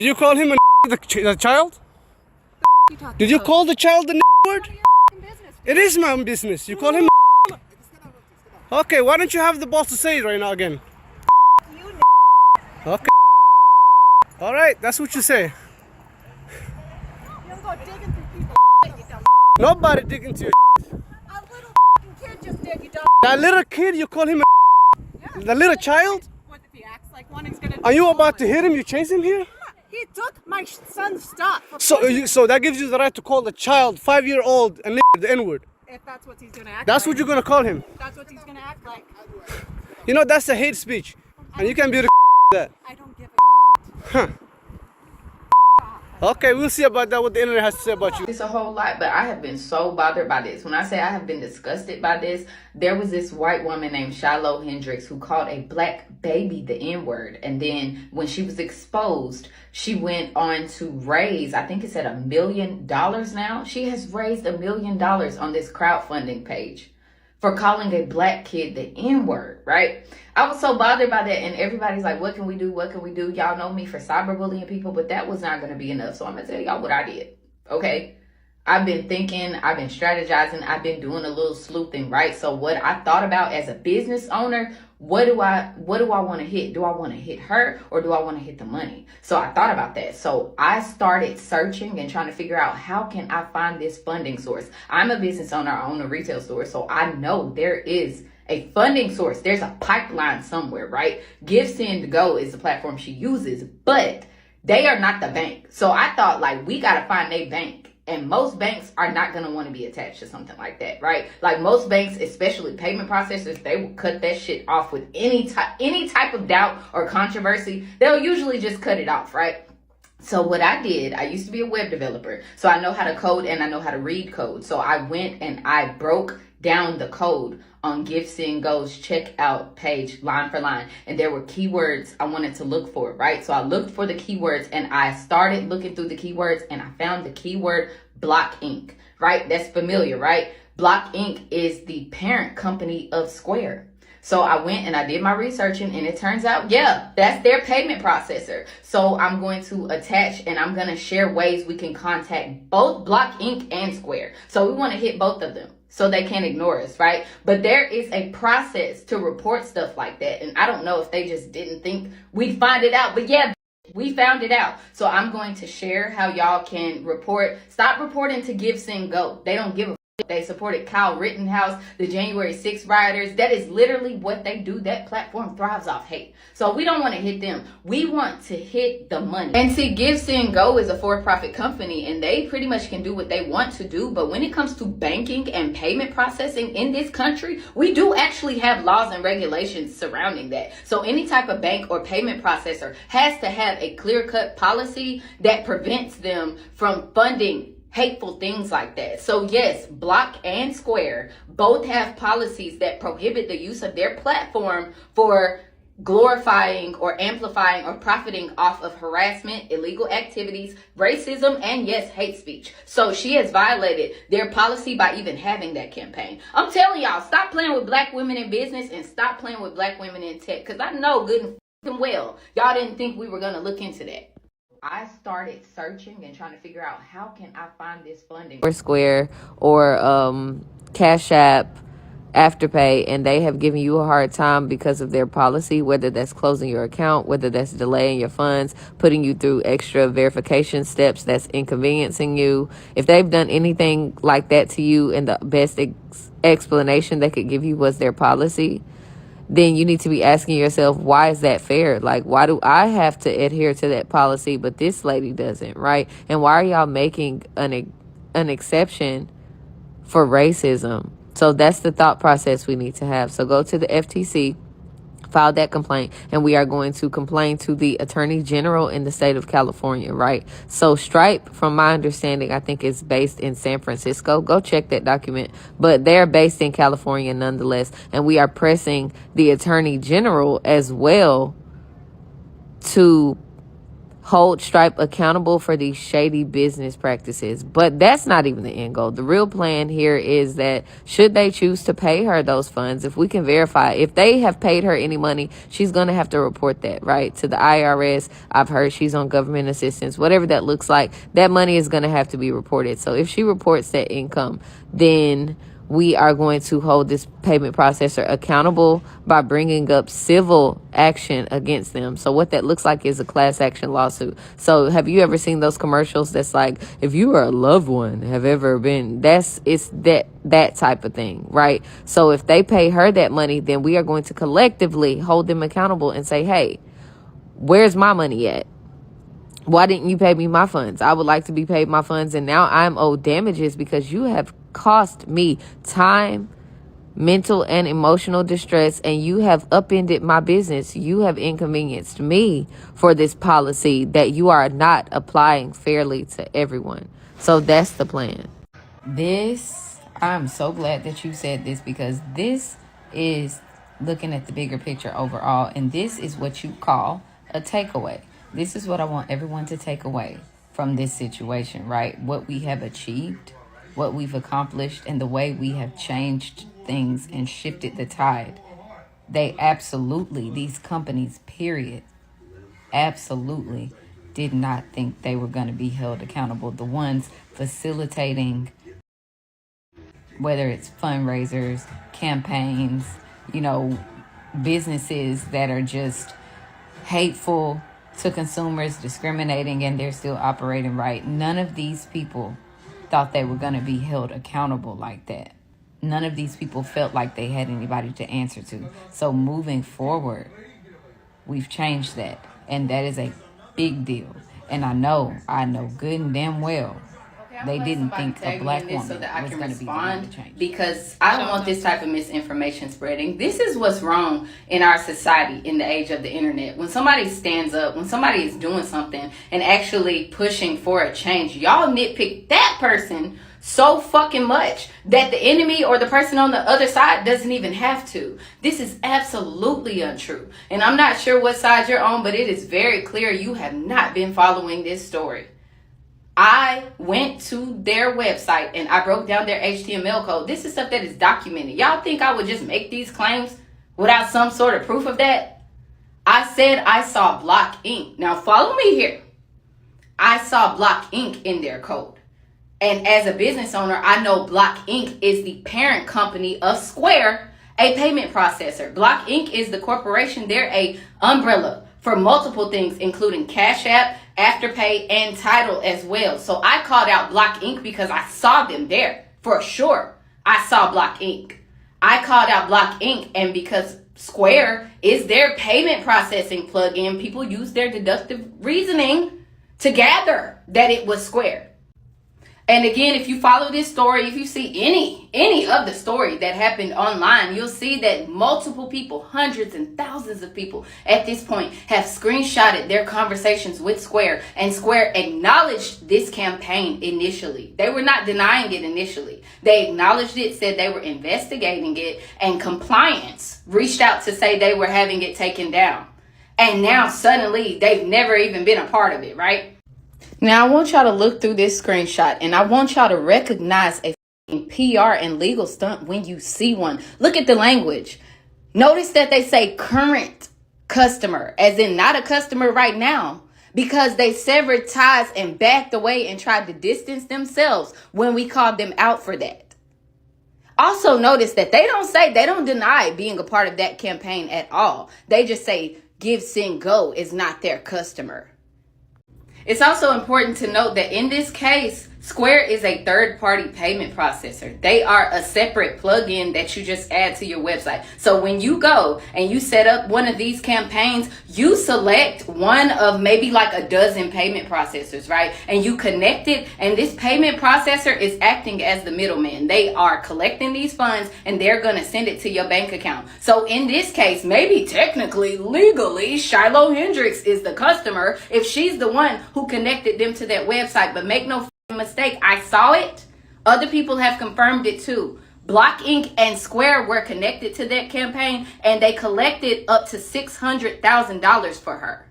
Did you call him the child? Did you call the child the word? It is my own business. You call him. Okay, why don't you have the balls to say it right now again? Okay. All right, that's what you say. Nobody dig into your. A little kid just did, you dumb. That little kid, you call him a. Yeah. The little child? What if he acts like one, he's gonna. Are you about to hit him? You chase him here? He took my son's stuff. So that gives you the right to call the child 5-year-old and the N-word. If that's what he's gonna act That's like. what you're gonna call him. That's what he's gonna act like. You know that's a hate speech, and you can be the that. I don't give a. Huh. Okay, we'll see about that, what the internet has to say about you. It's a whole lot, but I have been so bothered by this. When I say I have been disgusted by this, there was this white woman named Shiloh Hendrix who called a black baby the N-word. And then when she was exposed, she went on to raise, I think it's at $1 million now. She has raised $1 million on this crowdfunding page for calling a black kid the N-word, right? I was so bothered by that, and everybody's like, what can we do? What can we do? Y'all know me for cyberbullying people, but that was not going to be enough. So I'm going to tell y'all what I did, okay? I've been thinking, I've been strategizing, I've been doing a little sleuthing, right? So what I thought about as a business owner, what do I want to hit? Do I want to hit her or do I want to hit the money? So I thought about that. So I started searching and trying to figure out how can I find this funding source. I'm a business owner, I own a retail store, so I know there is a funding source. There's a pipeline somewhere, right? Give, Send, Go is the platform she uses, but they are not the bank. So I thought, like, we got to find a bank. And most banks are not going to want to be attached to something like that, right? Like most banks, especially payment processors, they will cut that shit off with any type of doubt or controversy. They'll usually just cut it off, right? So what I did, I used to be a web developer, so I know how to code and I know how to read code. So I went and I broke down the code on Give, Send, Go's checkout page line for line. And there were keywords I wanted to look for, right? So I looked for the keywords and I started looking through the keywords and I found the keyword Block Inc., right? That's familiar, right? Block Inc. is the parent company of Square. So I went and I did my researching and it turns out, yeah, that's their payment processor. So I'm going to attach and I'm going to share ways we can contact both Block Inc. and Square. So we want to hit both of them so they can't ignore us, right? But there is a process to report stuff like that. And I don't know if they just didn't think we'd find it out, but yeah, we found it out. So I'm going to share how y'all can report. Stop reporting to Give, Send, Go. They don't give a. They supported Kyle Rittenhouse, the January 6th rioters. That is literally what they do. That platform thrives off hate. So we don't want to hit them. We want to hit the money. And see, Give, Send, Go is a for-profit company and they pretty much can do what they want to do. But when it comes to banking and payment processing in this country, we do actually have laws and regulations surrounding that. So any type of bank or payment processor has to have a clear-cut policy that prevents them from funding hateful things like that. So yes, Block and Square both have policies that prohibit the use of their platform for glorifying or amplifying or profiting off of harassment, illegal activities, racism, and yes, hate speech. So she has violated their policy by even having that campaign. I'm telling y'all, stop playing with black women in business and stop playing with black women in tech, because I know good and well y'all didn't think we were going to look into that. I started searching and trying to figure out how can I find this funding. Or Square or Cash App, Afterpay, and they have given you a hard time because of their policy, whether that's closing your account, whether that's delaying your funds, putting you through extra verification steps that's inconveniencing you. If they've done anything like that to you and the best explanation they could give you was their policy, then you need to be asking yourself, why is that fair? Like, why do I have to adhere to that policy, but this lady doesn't, right? And why are y'all making an exception for racism? So that's the thought process we need to have. So go to the FTC, file that complaint, and we are going to complain to the Attorney General in the state of California, right? So Stripe, from my understanding, I think is based in San Francisco. Go check that document. But they're based in California nonetheless. And we are pressing the Attorney General as well to hold Stripe accountable for these shady business practices. But that's not even the end goal. The real plan here is that should they choose to pay her those funds, if we can verify, if they have paid her any money, she's going to have to report that, right, to the IRS. I've heard she's on government assistance, whatever that looks like. That money is going to have to be reported. So if she reports that income, then we are going to hold this payment processor accountable by bringing up civil action against them. So what that looks like is a class action lawsuit. So have you ever seen those commercials that's like, if you or a loved one have ever been, it's that type of thing, right? So if they pay her that money, then we are going to collectively hold them accountable and say, hey, where's my money at? Why didn't you pay me my funds? I would like to be paid my funds, and now I'm owed damages because you have cost me time, mental and emotional distress, and you have upended my business. You have inconvenienced me for this policy that you are not applying fairly to everyone. So that's the plan. I'm so glad that you said this, because this is looking at the bigger picture overall, and this is what you call a takeaway. This is what I want everyone to take away from this situation, right? What we have achieved, what we've accomplished, and the way we have changed things and shifted the tide. They absolutely, these companies, period, absolutely did not think they were going to be held accountable. The ones facilitating, whether it's fundraisers, campaigns, businesses that are just hateful to consumers, discriminating, and they're still operating right. None of these people thought they were going to be held accountable like that. None of these people felt like they had anybody to answer to. So moving forward, we've changed that, and that is a big deal. And I know good and damn well they didn't think a black woman was going to be the one to change. Because I don't want this type of misinformation spreading. This is what's wrong in our society in the age of the internet. When somebody stands up, when somebody is doing something and actually pushing for a change, y'all nitpick that person so fucking much that the enemy or the person on the other side doesn't even have to. This is absolutely untrue. And I'm not sure what side you're on, but it is very clear you have not been following this story. I went to their website and I broke down their HTML code. This is stuff that is documented. Y'all think I would just make these claims without some sort of proof of that? I said I saw Block Inc. Now follow me here. I saw Block Inc. in their code. And as a business owner, I know Block Inc. is the parent company of Square, a payment processor. Block Inc. is the corporation. They're a umbrella for multiple things, including Cash App, Afterpay, and Tidal as well. So I called out Block Inc. because I saw them there for sure. I saw Block Inc. I called out Block Inc. and because Square is their payment processing plugin, people use their deductive reasoning to gather that it was Square. And again, if you follow this story, if you see any of the story that happened online, you'll see that multiple people, hundreds and thousands of people at this point have screenshotted their conversations with Square, and Square acknowledged this campaign initially. They were not denying it initially. They acknowledged it, said they were investigating it, and compliance reached out to say they were having it taken down. And now suddenly they've never even been a part of it, right? Now, I want y'all to look through this screenshot, and I want y'all to recognize a PR and legal stunt when you see one. Look at the language. Notice that they say current customer, as in not a customer right now, because they severed ties and backed away and tried to distance themselves when we called them out for that. Also notice that they don't deny being a part of that campaign at all. They just say Give, Send, Go is not their customer. It's also important to note that in this case, Square is a third-party payment processor. They are a separate plugin that you just add to your website. So when you go and you set up one of these campaigns, you select one of maybe like a dozen payment processors, right? And you connect it, and this payment processor is acting as the middleman. They are collecting these funds, and they're going to send it to your bank account. So in this case, maybe technically, legally, Shiloh Hendrix is the customer if she's the one who connected them to that website. But make no mistake, I saw it. Other people have confirmed it too. Block Inc. and Square were connected to that campaign, and they collected up to $600,000 for her.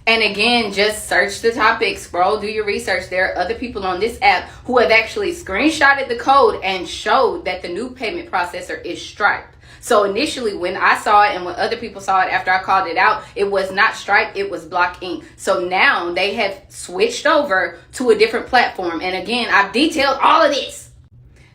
And again, just search the topic, scroll, do your research. There are other people on this app who have actually screenshotted the code and showed that the new payment processor is Stripe. So initially when I saw it and when other people saw it after I called it out, it was not Stripe, it was Block Inc. So now they have switched over to a different platform. And again, I've detailed all of this.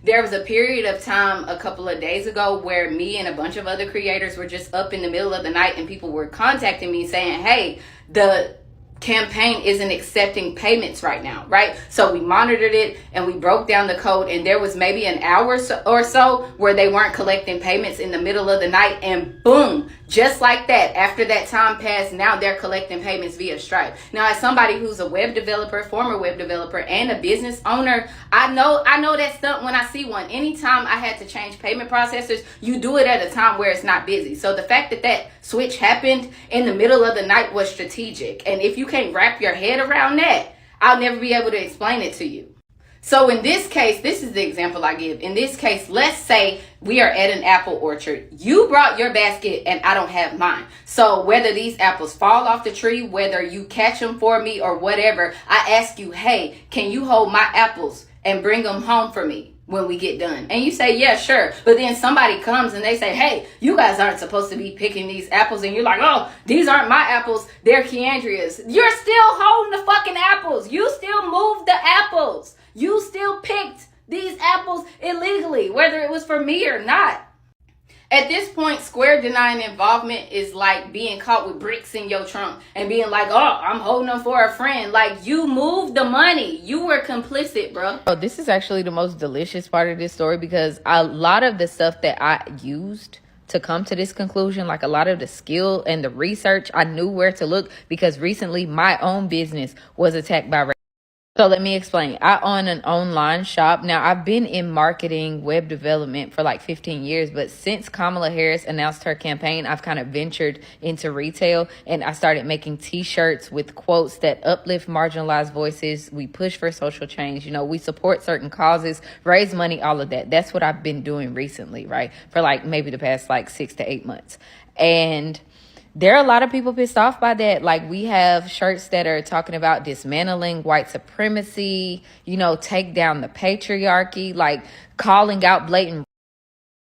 There was a period of time a couple of days ago where me and a bunch of other creators were just up in the middle of the night and people were contacting me saying, hey, the campaign isn't accepting payments right now, right? So we monitored it and we broke down the code, and there was maybe an hour or so where they weren't collecting payments in the middle of the night, and boom, just like that, after that time passed, now they're collecting payments via Stripe. Now, as somebody who's a web developer, former web developer, and a business owner, I know that stuff when I see one. Anytime I had to change payment processors, you do it at a time where it's not busy. So the fact that that switch happened in the middle of the night was strategic. And if you can't wrap your head around that, I'll never be able to explain it to you. So in this case, this is the example I give. In this case, let's say we are at an apple orchard. You brought your basket and I don't have mine. So whether these apples fall off the tree, whether you catch them for me or whatever, I ask you, hey, can you hold my apples and bring them home for me when we get done? And you say, yeah, sure. But then somebody comes and they say, hey, you guys aren't supposed to be picking these apples. And you're like, oh, these aren't my apples, they're Keandria's. You're still holding the fucking apples. You still moved the apples. You still picked these apples illegally, whether it was for me or not. At this point, square denying involvement is like being caught with bricks in your trunk and being like, oh, I'm holding them for a friend. Like, you moved the money. You were complicit, bro. Oh, this is actually the most delicious part of this story, because a lot of the stuff that I used to come to this conclusion, like a lot of the skill and the research, I knew where to look, because recently my own business was attacked by. So let me explain. I own an online shop. Now, I've been in marketing, web development for like 15 years, but since Kamala Harris announced her campaign, I've kind of ventured into retail, and I started making t-shirts with quotes that uplift marginalized voices. We push for social change. You know, we support certain causes, raise money, all of that. That's what I've been doing recently, right? For like maybe the past like 6 to 8 months. And there are a lot of people pissed off by that. Like, we have shirts that are talking about dismantling white supremacy, you know, take down the patriarchy, like calling out blatant.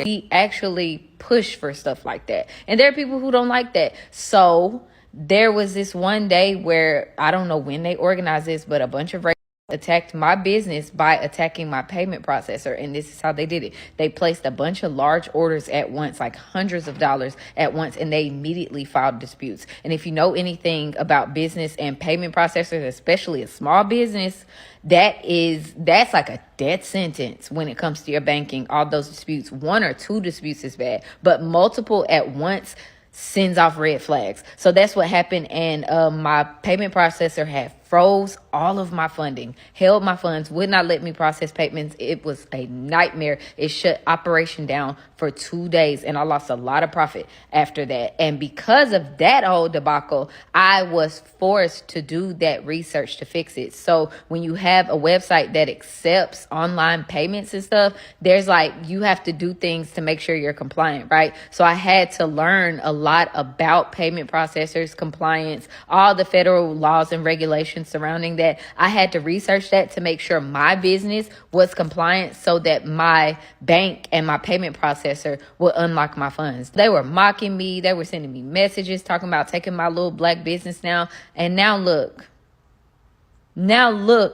We actually push for stuff like that. And there are people who don't like that. So there was this one day where, I don't know when they organized this, but a bunch of attacked my business by attacking my payment processor. And this is how they did it. They placed a bunch of large orders at once, like hundreds of dollars at once, and they immediately filed disputes. And if you know anything about business and payment processors, especially a small business, that's like a death sentence when it comes to your banking. All those disputes, 1 or 2 disputes is bad, but multiple at once sends off red flags. So that's what happened. And my payment processor had froze all of my funding, held my funds, would not let me process payments. It was a nightmare. It shut operation down for 2 days, and I lost a lot of profit after that. And because of that whole debacle, I was forced to do that research to fix it. So when you have a website that accepts online payments and stuff, there's like, you have to do things to make sure you're compliant, right? So I had to learn a lot about payment processors, compliance, all the federal laws and regulations surrounding that. I had to research that to make sure my business was compliant so that my bank and my payment processor would unlock my funds. They were mocking me. They were sending me messages talking about taking my little black business now. And now look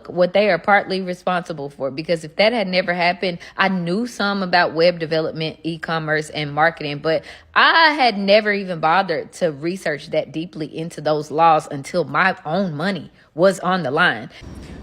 what they are partly responsible for. Because if that had never happened, I knew some about web development, e-commerce, and marketing, but I had never even bothered to research that deeply into those laws until my own money was on the line.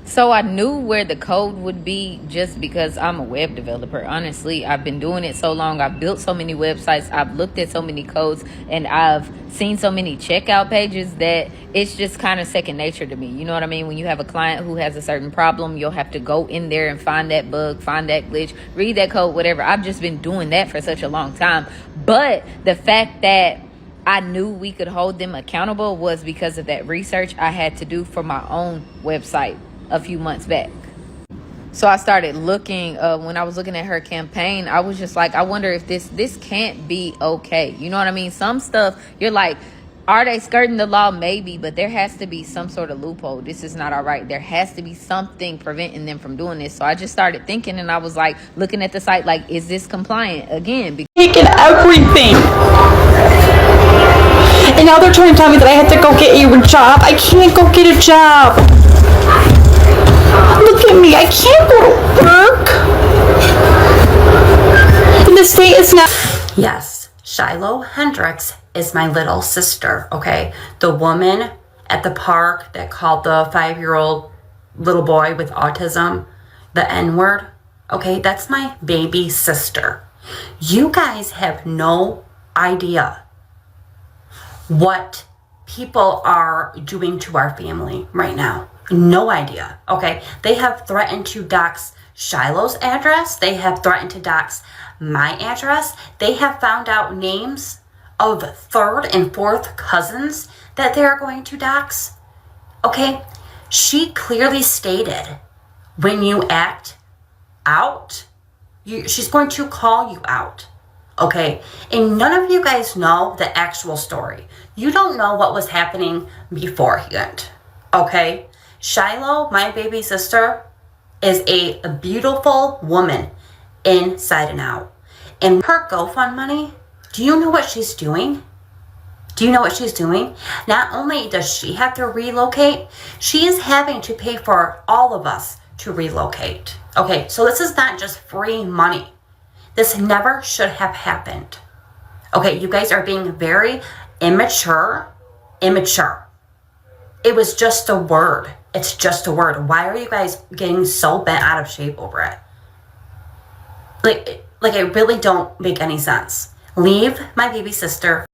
So I knew where the code would be just because I'm a web developer. Honestly, I've been doing it so long. I've built so many websites. I've looked at so many codes, and I've seen so many checkout pages that it's just kind of second nature to me. You know what I mean? When you have a client who has a certain problem, you'll have to go in there and find that bug, find that glitch, read that code, whatever. I've just been doing that for such a long time. But the fact that I knew we could hold them accountable was because of that research I had to do for my own website a few months back. So I started looking, when I was looking at her campaign, I was just like, I wonder if this can't be okay. You know what I mean? Some stuff you're like, Are they skirting the law? Maybe, but there has to be some sort of loophole. This is not all right. There has to be something preventing them from doing this. So I just started thinking, and I was like looking at the site, like, is this compliant? Again, taking everything. And now they're trying to tell me that I have to go get you a job. I can't go get a job. Look at me. I can't go to work. And the state is not. Yes, Shiloh Hendrix is my little sister, okay? The woman at the park that called the 5-year-old little boy with autism the N-word, okay? That's my baby sister. You guys have no idea what people are doing to our family right now. No idea, okay? They have threatened to dox Shiloh's address. They have threatened to dox my address. They have found out names of 3rd and 4th cousins that they're going to dox, okay? She clearly stated, when you act out, she's going to call you out, okay? And none of you guys know the actual story. You don't know what was happening beforehand, okay? Shiloh, my baby sister, is a beautiful woman inside and out. And her GoFundMe, do you know what she's doing? Do you know what she's doing? Not only does she have to relocate, she is having to pay for all of us to relocate. Okay, so this is not just free money. This never should have happened. Okay, you guys are being very immature. It was just a word. It's just a word. Why are you guys getting so bent out of shape over it? Like it really don't make any sense. Leave my baby sister.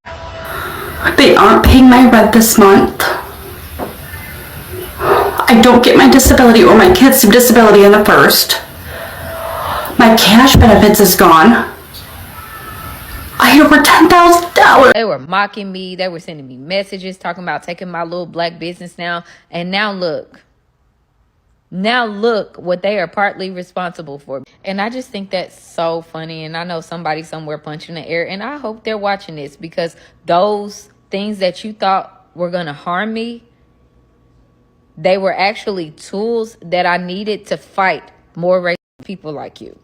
They aren't paying my rent this month. I don't get my disability or my kids' disability on the 1st. My cash benefits is gone. I had over $10,000. they were mocking me. They were sending me messages talking about taking my little black business now. And now look what they are partly responsible for. And I just think that's so funny. And I know somebody somewhere punching the air. And I hope they're watching this, because those things that you thought were going to harm me, they were actually tools that I needed to fight more racist people like you.